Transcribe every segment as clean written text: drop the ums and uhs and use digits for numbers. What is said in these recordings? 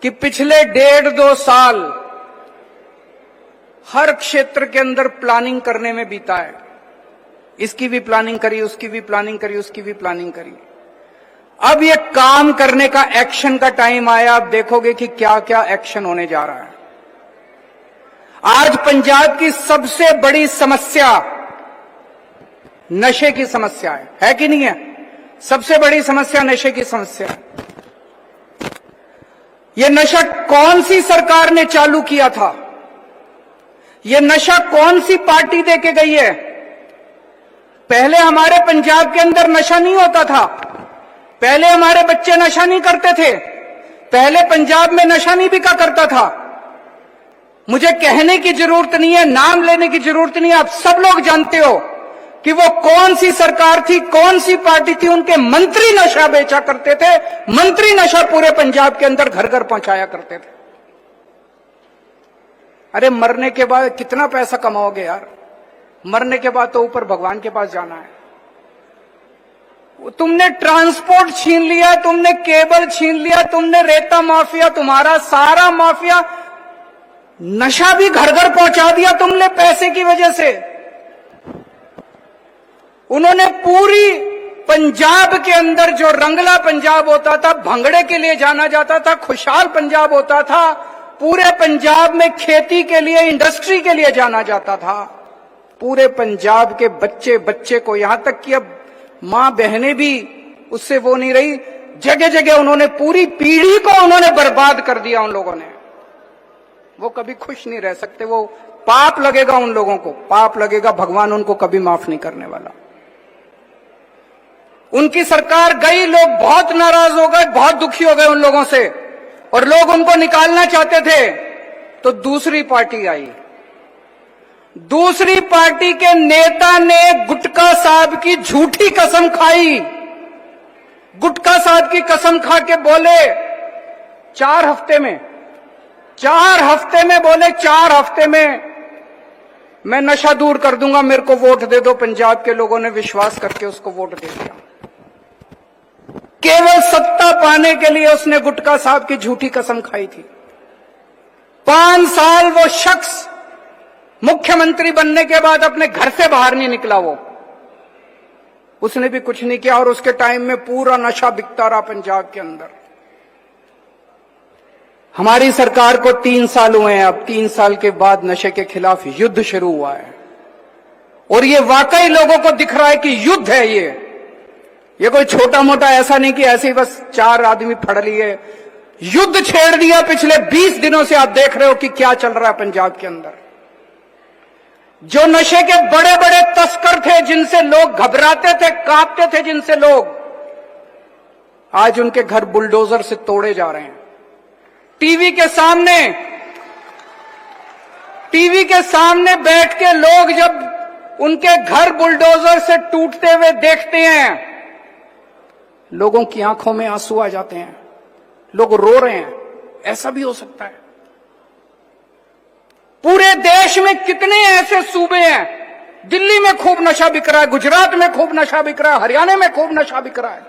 कि पिछले 1.5-2 साल हर क्षेत्र के अंदर प्लानिंग करने में बीता है। इसकी भी प्लानिंग करी, उसकी भी प्लानिंग करी, उसकी भी प्लानिंग करी। अब ये काम करने का, एक्शन का टाइम आया। आप देखोगे कि क्या क्या एक्शन होने जा रहा है। आज पंजाब की सबसे बड़ी समस्या नशे की समस्या है कि नहीं है? सबसे बड़ी समस्या नशे की समस्या है। ये नशा कौन सी सरकार ने चालू किया था? ये नशा कौन सी पार्टी देके गई है? पहले हमारे पंजाब के अंदर नशा नहीं होता था। पहले हमारे बच्चे नशा नहीं करते थे। पहले पंजाब में नशा नहीं बिका करता था। मुझे कहने की जरूरत नहीं है, नाम लेने की जरूरत नहीं है। आप सब लोग जानते हो कि वो कौन सी सरकार थी, कौन सी पार्टी थी। उनके मंत्री नशा बेचा करते थे। मंत्री नशा पूरे पंजाब के अंदर घर घर पहुंचाया करते थे। अरे मरने के बाद कितना पैसा कमाओगे यार? मरने के बाद तो ऊपर भगवान के पास जाना है। तुमने ट्रांसपोर्ट छीन लिया, तुमने केबल छीन लिया, तुमने रेता माफिया, तुम्हारा सारा माफिया, नशा भी घर घर पहुंचा दिया तुमने पैसे की वजह से। उन्होंने पूरी पंजाब के अंदर जो रंगला पंजाब होता था, भंगड़े के लिए जाना जाता था, खुशहाल पंजाब होता था, पूरे पंजाब में खेती के लिए, इंडस्ट्री के लिए जाना जाता था। पूरे पंजाब के बच्चे बच्चे को, यहां तक कि अब मां बहनें भी उससे वो नहीं रही। जगह जगह उन्होंने पूरी पीढ़ी को उन्होंने बर्बाद कर दिया। उन लोगों ने, वो कभी खुश नहीं रह सकते। वो पाप लगेगा उन लोगों को, पाप लगेगा। भगवान उनको कभी माफ नहीं करने वाला। उनकी सरकार गई, लोग बहुत नाराज हो गए, बहुत दुखी हो गए उन लोगों से, और लोग उनको निकालना चाहते थे। तो दूसरी पार्टी आई। दूसरी पार्टी के नेता ने गुटका साहब की झूठी कसम खाई। गुटका साहब की कसम खा के बोले 4 हफ्ते में, 4 हफ्ते में बोले 4 हफ्ते में मैं नशा दूर कर दूंगा, मेरे को वोट दे दो। पंजाब के लोगों ने विश्वास करके उसको वोट दे दिया। केवल सत्ता पाने के लिए उसने गुटका साहब की झूठी कसम खाई थी। 5 साल वो शख्स मुख्यमंत्री बनने के बाद अपने घर से बाहर नहीं निकला। वो उसने भी कुछ नहीं किया, और उसके टाइम में पूरा नशा बिकता रहा पंजाब के अंदर। हमारी सरकार को 3 साल हुए हैं। अब 3 साल के बाद नशे के खिलाफ युद्ध शुरू हुआ है, और ये वाकई लोगों को दिख रहा है कि युद्ध है। ये कोई छोटा मोटा ऐसा नहीं कि ऐसे ही बस 4 आदमी फड़ लिए। युद्ध छेड़ दिया। पिछले 20 दिनों से आप देख रहे हो कि क्या चल रहा है पंजाब के अंदर। जो नशे के बड़े बड़े तस्कर थे, जिनसे लोग घबराते थे, कांपते थे, जिनसे लोग, आज उनके घर बुलडोजर से तोड़े जा रहे हैं। टीवी के सामने बैठ के लोग जब उनके घर बुलडोजर से टूटते हुए देखते हैं, लोगों की आंखों में आंसू आ जाते हैं। लोग रो रहे हैं। ऐसा भी हो सकता है। पूरे देश में कितने ऐसे सूबे हैं? दिल्ली में खूब नशा बिक रहा है, गुजरात में खूब नशा बिक रहा है, हरियाणा में खूब नशा बिक रहा है।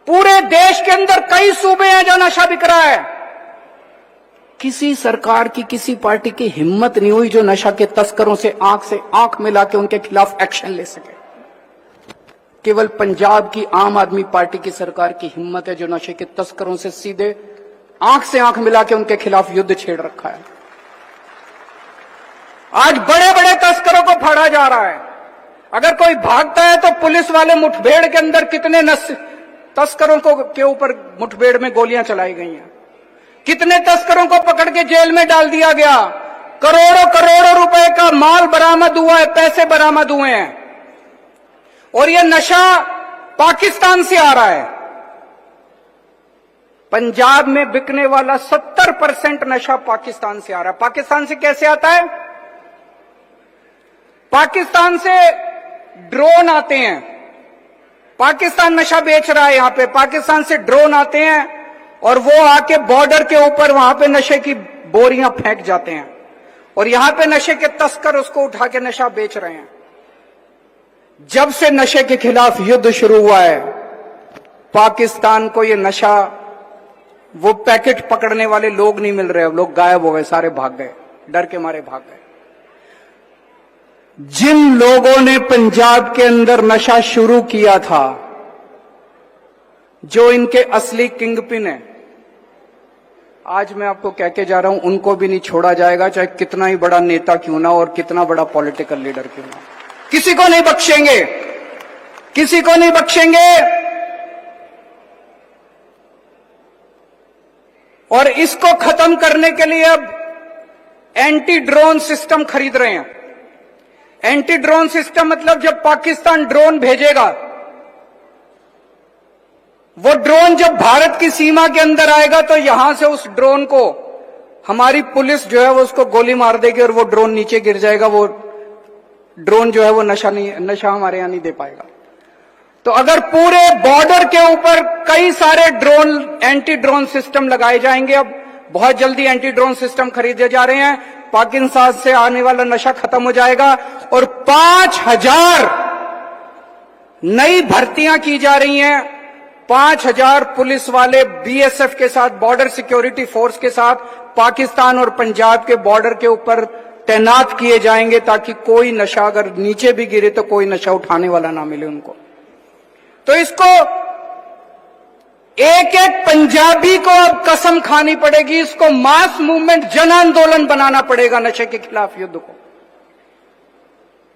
पूरे देश के अंदर कई सूबे हैं जो नशा बिक रहा है। किसी सरकार की, किसी पार्टी की हिम्मत नहीं हुई जो नशा के तस्करों से आंख मिला के उनके खिलाफ एक्शन ले सके। केवल पंजाब की आम आदमी पार्टी की सरकार की हिम्मत है जो नशे के तस्करों से सीधे आंख से आंख मिला के उनके खिलाफ युद्ध छेड़ रखा है। आज बड़े बड़े तस्करों को फाड़ा जा रहा है। अगर कोई भागता है तो पुलिस वाले मुठभेड़ के अंदर कितने तस्करों को के ऊपर मुठभेड़ में गोलियां चलाई गई हैं। कितने तस्करों को पकड़ के जेल में डाल दिया गया। करोड़ों करोड़ों रुपए का माल बरामद हुआ है, पैसे बरामद हुए हैं। और ये नशा पाकिस्तान से आ रहा है। पंजाब में बिकने वाला 70% नशा पाकिस्तान से आ रहा है। पाकिस्तान से कैसे आता है? पाकिस्तान से ड्रोन आते हैं। पाकिस्तान नशा बेच रहा है यहां पे। पाकिस्तान से ड्रोन आते हैं और वो आके बॉर्डर के ऊपर वहां पे नशे की बोरियां फेंक जाते हैं, और यहां पे नशे के तस्कर उसको उठा के नशा बेच रहे हैं। जब से नशे के खिलाफ युद्ध शुरू हुआ है, पाकिस्तान को ये नशा वो पैकेट पकड़ने वाले लोग नहीं मिल रहे, अब लोग गायब हो गए, सारे भाग गए, डर के मारे भाग गए। जिन लोगों ने पंजाब के अंदर नशा शुरू किया था, जो इनके असली किंगपिन है, आज मैं आपको कह के जा रहा हूं, उनको भी नहीं छोड़ा जाएगा, चाहे कितना ही बड़ा नेता क्यों ना और कितना बड़ा पॉलिटिकल लीडर क्यों ना। किसी को नहीं बख्शेंगे, किसी को नहीं बख्शेंगे। और इसको खत्म करने के लिए अब एंटी ड्रोन सिस्टम खरीद रहे हैं। एंटी ड्रोन सिस्टम मतलब जब पाकिस्तान ड्रोन भेजेगा, वो ड्रोन जब भारत की सीमा के अंदर आएगा तो यहां से उस ड्रोन को हमारी पुलिस जो है वो उसको गोली मार देगी और वो ड्रोन नीचे गिर जाएगा। वो ड्रोन जो है वो नशा हमारे यहां नहीं दे पाएगा। तो अगर पूरे बॉर्डर के ऊपर कई सारे ड्रोन, एंटी ड्रोन सिस्टम लगाए जाएंगे, अब बहुत जल्दी एंटी ड्रोन सिस्टम खरीदे जा रहे हैं, पाकिस्तान से आने वाला नशा खत्म हो जाएगा और 5000 नई भर्तियां की जा रही हैं। 5000 पुलिस वाले बीएसएफ के साथ, बॉर्डर सिक्योरिटी फोर्स के साथ पाकिस्तान और पंजाब के बॉर्डर के ऊपर तैनात किए जाएंगे, ताकि कोई नशा अगर नीचे भी गिरे तो कोई नशा उठाने वाला ना मिले उनको। तो इसको एक एक पंजाबी को अब कसम खानी पड़ेगी, इसको मास मूवमेंट, जन आंदोलन बनाना पड़ेगा नशे के खिलाफ युद्ध को।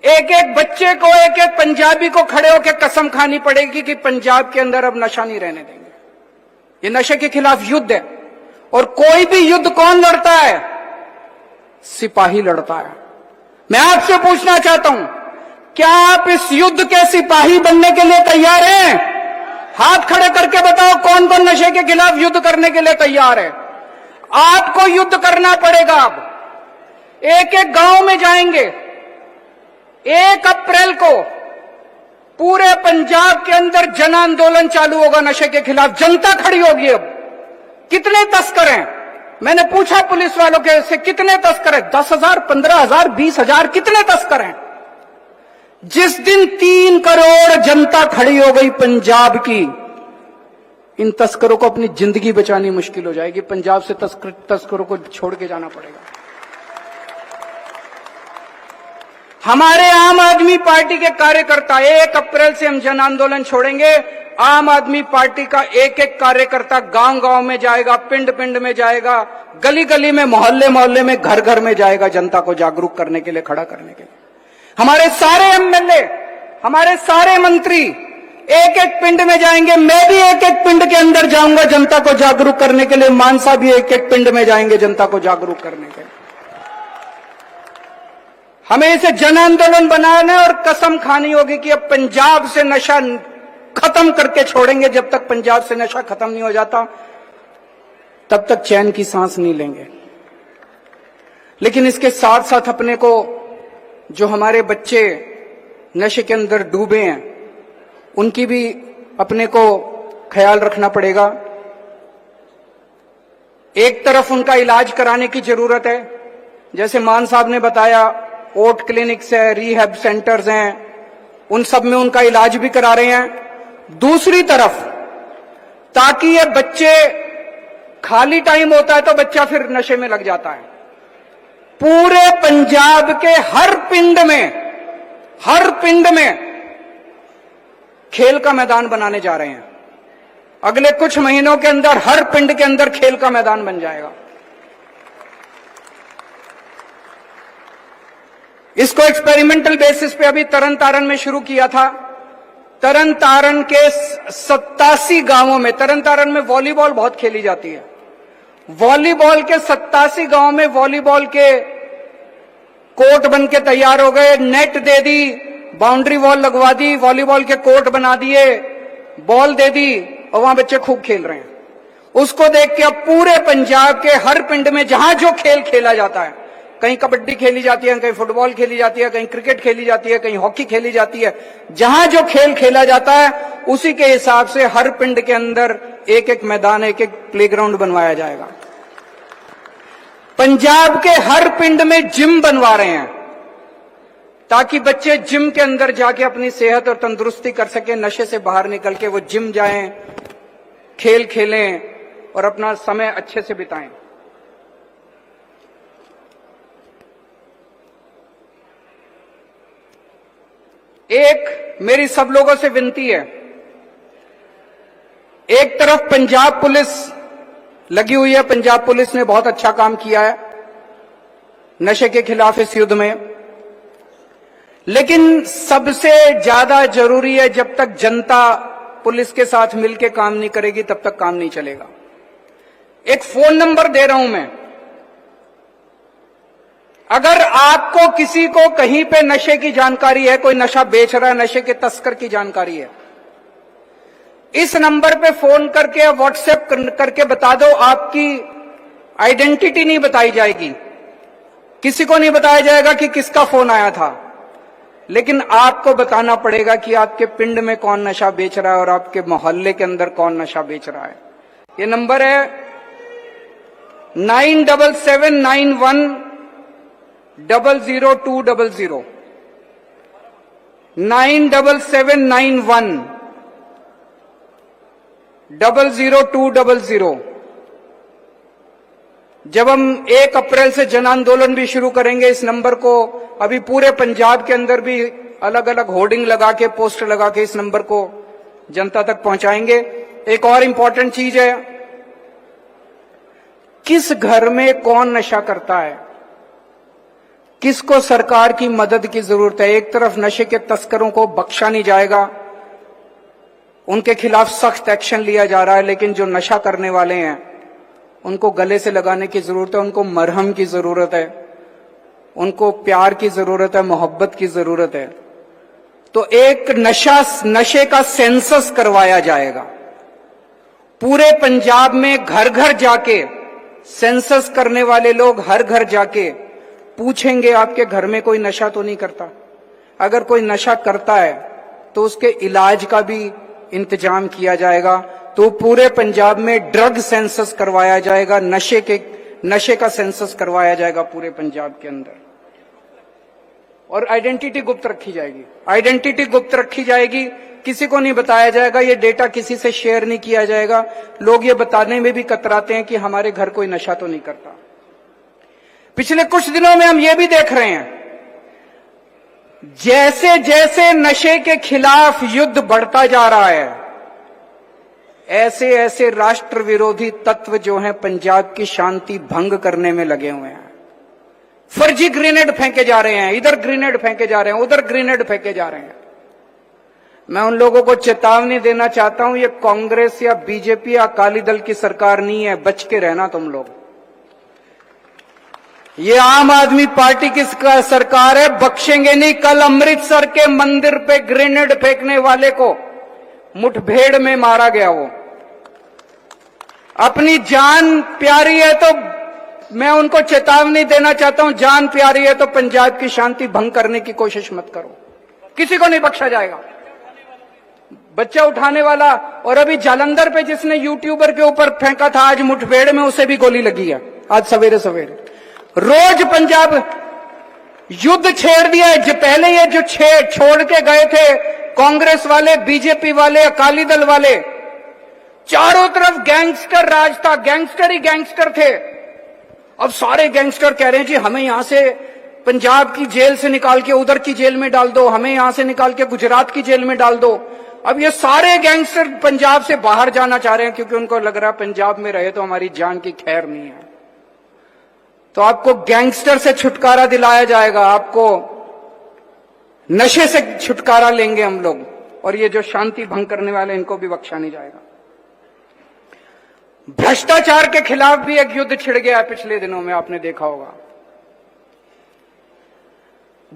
एक एक बच्चे को, एक एक पंजाबी को खड़े होकर कसम खानी पड़ेगी कि पंजाब के अंदर अब नशा नहीं रहने देंगे। ये नशे के खिलाफ युद्ध है। और कोई भी युद्ध कौन लड़ता है? सिपाही लड़ता है। मैं आपसे पूछना चाहता हूं, क्या आप इस युद्ध के सिपाही बनने के लिए तैयार हैं? हाथ खड़े करके बताओ कौन कौन नशे के खिलाफ युद्ध करने के लिए तैयार है। आपको युद्ध करना पड़ेगा। अब एक एक गांव में जाएंगे। 1 अप्रैल को पूरे पंजाब के अंदर जन आंदोलन चालू होगा नशे के खिलाफ। जनता खड़ी होगी। अब कितने तस्कर हैं? मैंने पूछा पुलिस वालों के से, कितने तस्कर हैं? 10,000, 15,000, 20,000, कितने तस्कर हैं? जिस दिन 3 करोड़ जनता खड़ी हो गई पंजाब की, इन तस्करों को अपनी जिंदगी बचानी मुश्किल हो जाएगी। पंजाब से तस्करों को छोड़ के जाना पड़ेगा। हमारे आम आदमी पार्टी के कार्यकर्ता, 1 अप्रैल से हम जन आंदोलन छोड़ेंगे। आम आदमी पार्टी का एक एक कार्यकर्ता गांव गांव में जाएगा, पिंड पिंड में जाएगा, गली गली में, मोहल्ले मोहल्ले में, घर घर में जाएगा, जनता को जागरूक करने के लिए, खड़ा करने के लिए। हमारे सारे एमएलए, हमारे सारे मंत्री एक एक पिंड में जाएंगे। मैं भी एक एक पिंड के अंदर जाऊंगा जनता को जागरूक करने के लिए। मानसा भी एक एक पिंड में जाएंगे जनता को जागरूक करने के लिए। हमें इसे जन आंदोलन बनाना और कसम खानी होगी कि अब पंजाब से नशा खत्म करके छोड़ेंगे। जब तक पंजाब से नशा खत्म नहीं हो जाता तब तक चैन की सांस नहीं लेंगे। लेकिन इसके साथ साथ अपने को, जो हमारे बच्चे नशे के अंदर डूबे हैं, उनकी भी अपने को ख्याल रखना पड़ेगा। एक तरफ उनका इलाज कराने की जरूरत है, जैसे मान साहब ने बताया, ओट क्लिनिक्स है, रिहैब सेंटर्स हैं, उन सब में उनका इलाज भी करा रहे हैं। दूसरी तरफ, ताकि ये बच्चे, खाली टाइम होता है तो बच्चा फिर नशे में लग जाता है, पूरे पंजाब के हर पिंड में खेल का मैदान बनाने जा रहे हैं। अगले कुछ महीनों के अंदर हर पिंड के अंदर खेल का मैदान बन जाएगा। इसको एक्सपेरिमेंटल बेसिस पे अभी तरन तारण में शुरू किया था। तरन तारण के 87 गांवों में, तरन तारण में वॉलीबॉल बहुत खेली जाती है, वॉलीबॉल के 87 गांवों में वॉलीबॉल के कोर्ट बन के तैयार हो गए। नेट दे दी, बाउंड्री वॉल लगवा दी, वॉलीबॉल के कोर्ट बना दिए, बॉल दे दी और वहां बच्चे खूब खेल रहे हैं। उसको देख के अब पूरे पंजाब के हर पिंड में जहां जो खेल खेला जाता है, कहीं कबड्डी खेली जाती है, कहीं फुटबॉल खेली जाती है, कहीं क्रिकेट खेली जाती है, कहीं हॉकी खेली जाती है, जहां जो खेल खेला जाता है उसी के हिसाब से हर पिंड के अंदर एक एक मैदान, एक एक प्लेग्राउंड बनवाया जाएगा। पंजाब के हर पिंड में जिम बनवा रहे हैं, ताकि बच्चे जिम के अंदर जाके अपनी सेहत और तंदुरुस्ती कर सके, नशे से बाहर निकल के वो जिम जाएं, खेल खेलें और अपना समय अच्छे से बिताएं। एक मेरी सब लोगों से विनती है, एक तरफ पंजाब पुलिस लगी हुई है, पंजाब पुलिस ने बहुत अच्छा काम किया है नशे के खिलाफ इस युद्ध में, लेकिन सबसे ज्यादा जरूरी है जब तक जनता पुलिस के साथ मिलकर काम नहीं करेगी तब तक काम नहीं चलेगा। एक फोन नंबर दे रहा हूं मैं, अगर आपको किसी को कहीं पे नशे की जानकारी है, कोई नशा बेच रहा है, नशे के तस्कर की जानकारी है, इस नंबर पे फोन करके या व्हाट्सएप करके बता दो। आपकी आइडेंटिटी नहीं बताई जाएगी, किसी को नहीं बताया जाएगा कि किसका फोन आया था, लेकिन आपको बताना पड़ेगा कि आपके पिंड में कौन नशा बेच रहा है और आपके मोहल्ले के अंदर कौन नशा बेच रहा है। ये नंबर है 9779100200 9791000200। जब हम 1 अप्रैल से जन आंदोलन भी शुरू करेंगे, इस नंबर को अभी पूरे पंजाब के अंदर भी अलग अलग होर्डिंग लगा के, पोस्टर लगा के इस नंबर को जनता तक पहुंचाएंगे। एक और इंपॉर्टेंट चीज है, किस घर में कौन नशा करता है, किसको सरकार की मदद की जरूरत है। एक तरफ नशे के तस्करों को बख्शा नहीं जाएगा, उनके खिलाफ सख्त एक्शन लिया जा रहा है, लेकिन जो नशा करने वाले हैं उनको गले से लगाने की जरूरत है, उनको मरहम की जरूरत है, उनको प्यार की जरूरत है, मोहब्बत की जरूरत है। तो एक नशे का सेंसस करवाया जाएगा पूरे पंजाब में, घर घर जाके सेंसस करने वाले लोग हर घर जाके पूछेंगे आपके घर में कोई नशा तो नहीं करता। अगर कोई नशा करता है तो उसके इलाज का भी इंतजाम किया जाएगा। तो पूरे पंजाब में ड्रग सेंसस करवाया जाएगा, नशे का सेंसस करवाया जाएगा पूरे पंजाब के अंदर, और आइडेंटिटी गुप्त रखी जाएगी। आइडेंटिटी गुप्त रखी जाएगी, किसी को नहीं बताया जाएगा, ये डेटा किसी से शेयर नहीं किया जाएगा। लोग ये बताने में भी कतराते हैं कि हमारे घर कोई नशा तो नहीं करता। पिछले कुछ दिनों में हम ये भी देख रहे हैं, जैसे जैसे नशे के खिलाफ युद्ध बढ़ता जा रहा है, ऐसे ऐसे राष्ट्र विरोधी तत्व जो हैं पंजाब की शांति भंग करने में लगे हुए हैं। फर्जी ग्रेनेड फेंके जा रहे हैं, इधर ग्रेनेड फेंके जा रहे हैं, उधर ग्रेनेड फेंके जा रहे हैं। मैं उन लोगों को चेतावनी देना चाहता हूं, ये कांग्रेस या बीजेपी या अकाली दल की सरकार नहीं है, बच के रहना तुम लोग। ये आम आदमी पार्टी की सरकार है, बख्शेंगे नहीं। कल अमृतसर के मंदिर पे ग्रेनेड फेंकने वाले को मुठभेड़ में मारा गया, वो अपनी जान प्यारी है तो मैं उनको चेतावनी देना चाहता हूं, जान प्यारी है तो पंजाब की शांति भंग करने की कोशिश मत करो, किसी को नहीं बख्शा जाएगा। बच्चा उठाने वाला, और अभी जालंधर पे जिसने यूट्यूबर के ऊपर फेंका था, आज मुठभेड़ में उसे भी गोली लगी है, आज सवेरे सवेरे। रोज पंजाब युद्ध छेड़ दिया है। पहले ये जो छोड़ के गए थे कांग्रेस वाले, बीजेपी वाले, अकाली दल वाले, चारों तरफ गैंगस्टर राज था, गैंगस्टर ही गैंगस्टर थे। अब सारे गैंगस्टर कह रहे हैं जी हमें यहां से पंजाब की जेल से निकाल के उधर की जेल में डाल दो, हमें यहां से निकाल के गुजरात की जेल में डाल दो। अब ये सारे गैंगस्टर पंजाब से बाहर जाना चाह रहे हैं, क्योंकि उनको लग रहा है पंजाब में रहे तो हमारी जान की खैर नहीं है। तो आपको गैंगस्टर से छुटकारा दिलाया जाएगा, आपको नशे से छुटकारा लेंगे हम लोग, और ये जो शांति भंग करने वाले इनको भी बख्शा नहीं जाएगा। भ्रष्टाचार के खिलाफ भी एक युद्ध छिड़ गया है पिछले दिनों में, आपने देखा होगा।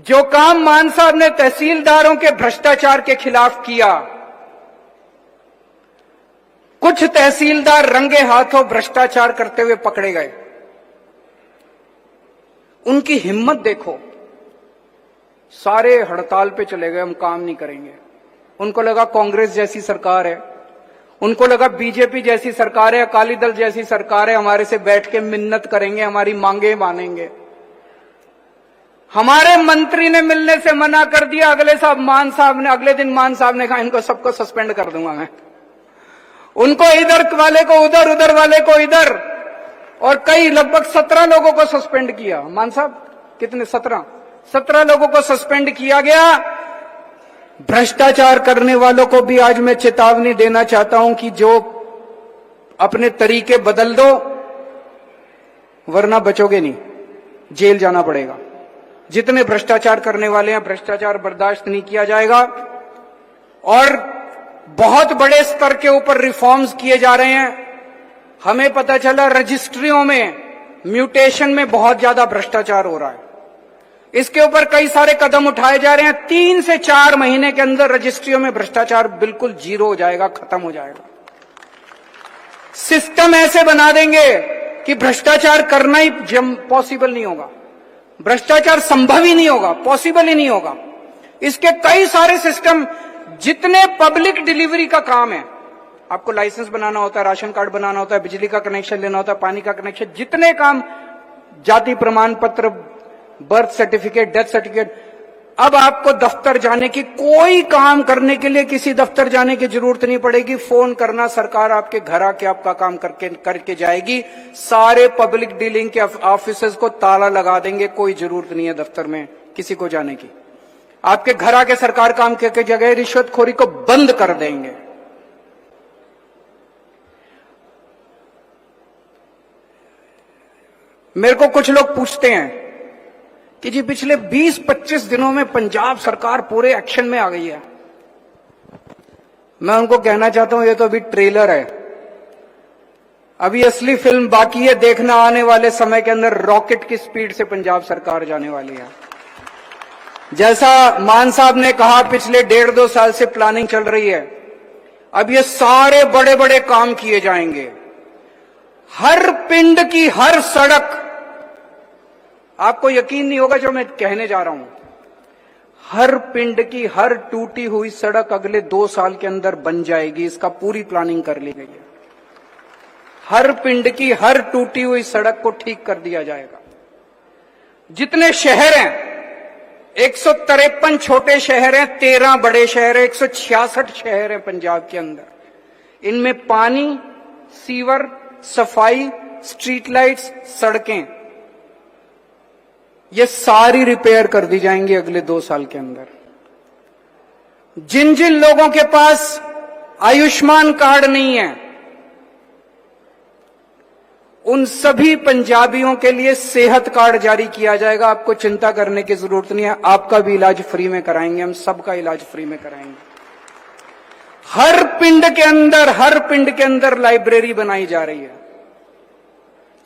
जो काम मान साहब ने तहसीलदारों के भ्रष्टाचार के खिलाफ किया, कुछ तहसीलदार रंगे हाथों भ्रष्टाचार करते हुए पकड़े गए। उनकी हिम्मत देखो, सारे हड़ताल पे चले गए, हम काम नहीं करेंगे। उनको लगा कांग्रेस जैसी सरकार है, उनको लगा बीजेपी जैसी सरकार है, अकाली दल जैसी सरकार है, हमारे से बैठ के मिन्नत करेंगे, हमारी मांगे मानेंगे। हमारे मंत्री ने मिलने से मना कर दिया। अगले दिन मान साहब ने कहा इनको सबको सस्पेंड कर दूंगा मैं। उनको इधर वाले को उधर, उधर वाले को इधर, और कई लगभग 17 लोगों को सस्पेंड किया। मान साहब कितने? 17 लोगों को सस्पेंड किया गया। भ्रष्टाचार करने वालों को भी आज मैं चेतावनी देना चाहता हूं कि जो अपने तरीके बदल दो, वरना बचोगे नहीं, जेल जाना पड़ेगा। जितने भ्रष्टाचार करने वाले हैं, भ्रष्टाचार बर्दाश्त नहीं किया जाएगा। और बहुत बड़े स्तर के ऊपर रिफॉर्म्स किए जा रहे हैं। हमें पता चला रजिस्ट्रियों में म्यूटेशन में बहुत ज्यादा भ्रष्टाचार हो रहा है। इसके ऊपर कई सारे कदम उठाए जा रहे हैं। 3 से 4 महीने के अंदर रजिस्ट्रियों में भ्रष्टाचार बिल्कुल जीरो हो जाएगा, खत्म हो जाएगा। सिस्टम ऐसे बना देंगे कि भ्रष्टाचार करना ही पॉसिबल नहीं होगा, भ्रष्टाचार संभव ही नहीं होगा, पॉसिबल ही नहीं होगा। इसके कई सारे सिस्टम, जितने पब्लिक डिलीवरी का काम है, आपको लाइसेंस बनाना होता है, राशन कार्ड बनाना होता है, बिजली का कनेक्शन लेना होता है, पानी का कनेक्शन, जितने काम, जाति प्रमाण पत्र, बर्थ सर्टिफिकेट, डेथ सर्टिफिकेट, अब आपको दफ्तर जाने की, कोई काम करने के लिए किसी दफ्तर जाने की जरूरत नहीं पड़ेगी। फोन करना, सरकार आपके घर आके आपका काम करके जाएगी। सारे पब्लिक डीलिंग के ऑफिसेज को ताला लगा देंगे, कोई जरूरत नहीं है दफ्तर में किसी को जाने की। आपके घर आके सरकार काम करके जगह रिश्वतखोरी को बंद कर देंगे। मेरे को कुछ लोग पूछते हैं कि जी पिछले 20-25 दिनों में पंजाब सरकार पूरे एक्शन में आ गई है। मैं उनको कहना चाहता हूं, ये तो अभी ट्रेलर है, अभी असली फिल्म बाकी है देखना। आने वाले समय के अंदर रॉकेट की स्पीड से पंजाब सरकार जाने वाली है। जैसा मान साहब ने कहा, पिछले 1.5-2 साल से प्लानिंग चल रही है। अब ये सारे बड़े बड़े काम किए जाएंगे। हर पिंड की हर सड़क, आपको यकीन नहीं होगा जो मैं कहने जा रहा हूं, हर पिंड की हर टूटी हुई सड़क अगले 2 साल के अंदर बन जाएगी। इसका पूरी प्लानिंग कर ली गई है। हर पिंड की हर टूटी हुई सड़क को ठीक कर दिया जाएगा। जितने शहर हैं, 153 छोटे शहर हैं, 13 बड़े शहर हैं, 166 शहर हैं पंजाब के अंदर। इनमें पानी, सीवर, सफाई, स्ट्रीट लाइट्स, सड़कें, ये सारी रिपेयर कर दी जाएंगी अगले 2 साल के अंदर। जिन जिन लोगों के पास आयुष्मान कार्ड नहीं है, उन सभी पंजाबियों के लिए सेहत कार्ड जारी किया जाएगा। आपको चिंता करने की जरूरत नहीं है, आपका भी इलाज फ्री में कराएंगे, हम सबका इलाज फ्री में कराएंगे। हर पिंड के अंदर लाइब्रेरी बनाई जा रही है।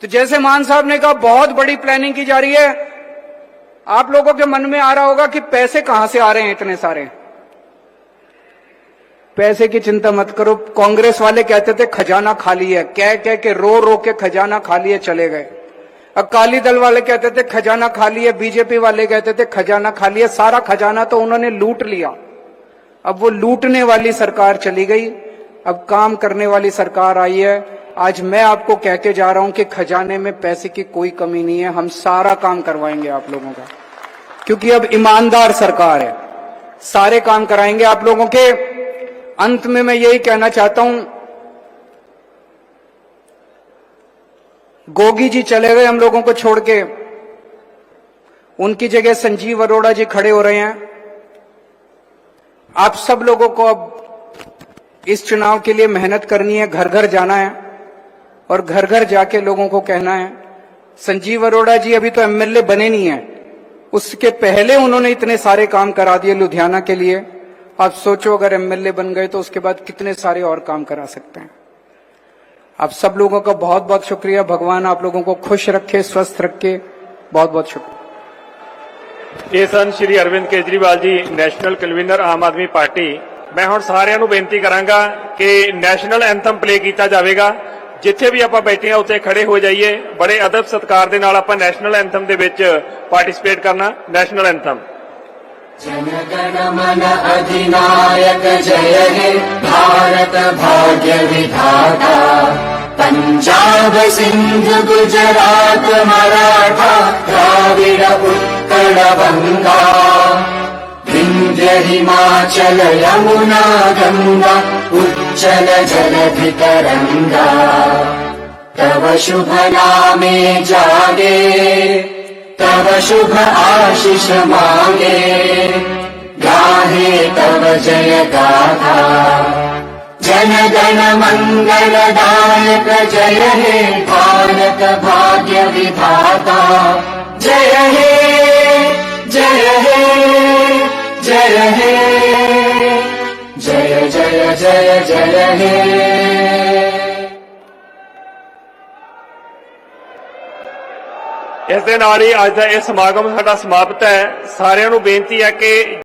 तो जैसे मान साहब ने कहा, बहुत बड़ी प्लानिंग की जा रही है। आप लोगों के मन में आ रहा होगा कि पैसे कहां से आ रहे हैं इतने सारे। पैसे की चिंता मत करो। कांग्रेस वाले कहते थे खजाना खाली है, कह के रो के खजाना खाली है चले गए। अकाली दल वाले कहते थे खजाना खाली है, बीजेपी वाले कहते थे खजाना खाली है। सारा खजाना तो उन्होंने लूट लिया। अब वो लूटने वाली सरकार चली गई, अब काम करने वाली सरकार आई है। आज मैं आपको कह के जा रहा हूं कि खजाने में पैसे की कोई कमी नहीं है। हम सारा काम करवाएंगे आप लोगों का, क्योंकि अब ईमानदार सरकार है। सारे काम कराएंगे आप लोगों के। अंत में मैं यही कहना चाहता हूं, गोगी जी चले गए हम लोगों को छोड़ के, उनकी जगह संजीव अरोड़ा जी खड़े हो रहे हैं। आप सब लोगों को अब इस चुनाव के लिए मेहनत करनी है, घर घर जाना है और घर घर जाके लोगों को कहना है। संजीव अरोड़ा जी अभी तो एमएलए बने नहीं है, उसके पहले उन्होंने इतने सारे काम करा दिए लुधियाना के लिए। आप सोचो अगर एमएलए बन गए तो उसके बाद कितने सारे और काम करा सकते हैं। आप सब लोगों का बहुत बहुत शुक्रिया। भगवान आप लोगों को खुश रखे, स्वस्थ रखे। बहुत बहुत शुक्रिया। ये सन श्री अरविंद केजरीवाल जी, नैशनल कन्वीनर आम आदमी पार्टी। मैं हुण सारिਆਂ ਨੂੰ ਬੇਨਤੀ ਕਰਾਂਗਾ कि नैशनल एंथम प्ले किया जाएगा। जिथे भी ਆਪਾਂ बैठे हैं उत्थे खड़े हो जाइए। बड़े अदब सत्कार दे नाल ਆਪਾਂ नैशनल एंथम दे विच पार्टिसिपेट करना। National anthem. जनगण मन अधिनायक जय हे भारत भाग्य विधाता, पंजाब सिंध गुजरात मराठा द्राविड़ उत्कल बंगा, विंध्य हिमाचल यमुना गंगा चंचल जलधि तरंगा तव शुभ नामे जागे तव शुभ आशीष मांगे गाहे तव जय गाथा जन गण मंगलदायक जय हे भारत भाग्य विधाता जय हे जय हे जय हे जय जय जय जय हे। ਇਸ ਦੇ ਨਾਲ ਹੀ ਅੱਜ ਦਾ ਇਹ ਸਮਾਗਮ ਸਾਡਾ ਸਮਾਪਤ ਹੈ। ਸਾਰਿਆਂ ਨੂੰ ਬੇਨਤੀ ਹੈ ਕਿ